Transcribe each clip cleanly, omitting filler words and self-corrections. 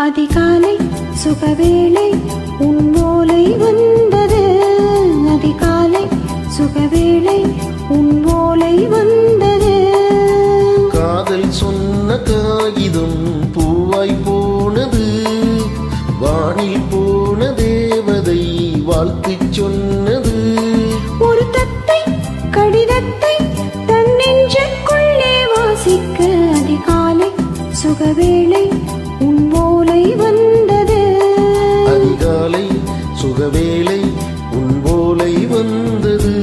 அதிகாலை சுகவேளை உன் ஓலை வந்தது. அதிகாலை சுகவேளை உன் ஓலை வந்தது. காதல் சொன்ன காகிதம் பூவாய் போனது. வானில் போன தேவதை வாழ்த்து சொன்னது. ஒரு தத்தை கடிதத்தை தன் நெஞ்சுக்குள்ளே வாசிக்க அதிகாலை சுகவேளை உன் ஓலை வந்தது. அதிகாலை சுகவேளை உன் ஓலை வந்தது.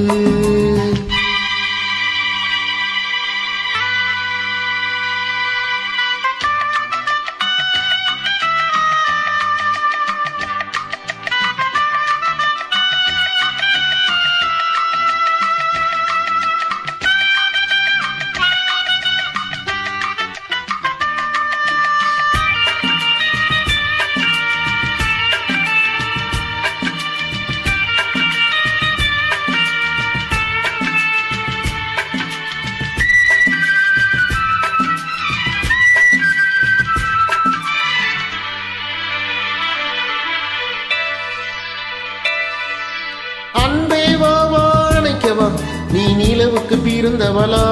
அன்பே வா வாழைக்கவா நீ நிலவுக்கு பிறந்தவளா.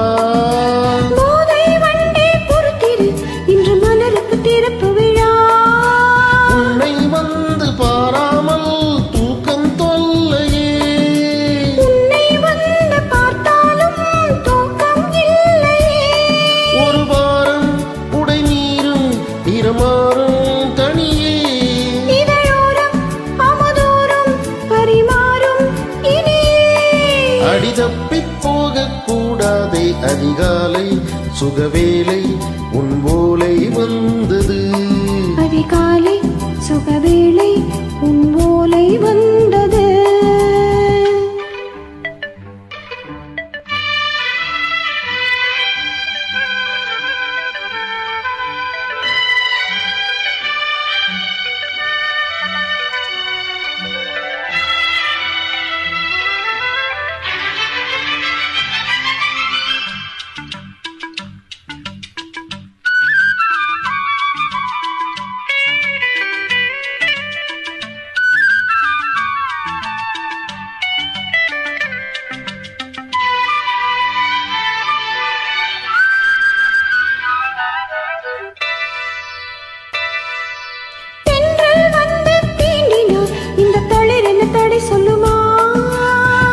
போதை வண்டே பொறுத்திரு இன்று மலருக்கு திறப்பு விழா. உன்னை வந்து பாராமல் தூக்கம் தொல்லையே. உன்னை வந்து பார்த்தாலும் தூக்கம் இல்லையே. ஒரு வாரம் உடை நீரும் நிறமாறும் தனியே. இதழோரம் அமுதோறும் பரிமாறும் அடி தப்பி போக கூடாதே. அதிகாலை சுகவேளை உன் ஓலை வந்தது. அதிகாலை சுகவேளை உன் ஓலை வந்தது.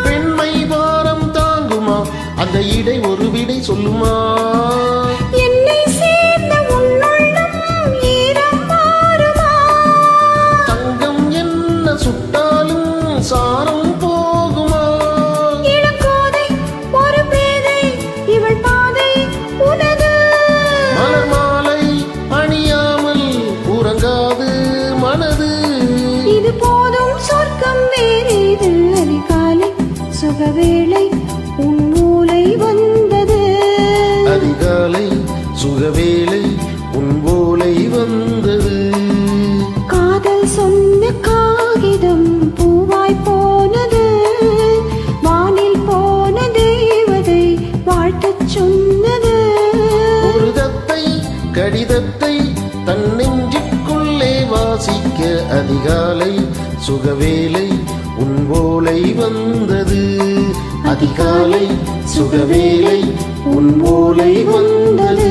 பெண்மை வாரம் தாங்குமா அந்த இடை ஒரு விடை சொல்லுமா. என்னை சேர்ந்த உன்னுள்ளம் ஈரம் மாறுமா. தங்கம் என்ன சுட்டாலும் சாரம் போகுமா. இளங்கோதை ஒரு பேதை இவள் பாதை உனது. மலர் மாலை அணியாமல் உறங்காது மனது. இது போதும் சொர்க்கம் வேறேது. அதிகாலை சுகவேளை உன் ஓலை வந்தது. அதிகாலை சுகவேளை உன் ஓலை வந்தது. காதல் சொன்ன காகிதம் பூவாய் போனது. வானில் போன தேவதை வாழ்த்துச் சொன்னது. ஒரு தத்தை கடிதத்தை தன் நெஞ்சுக்குள்ளே வாசிக்க அதிகாலை சுகவேளை உன் ஓலை வந்தது. அதிகாலை சுகவேளை உன் ஓலை வந்தது.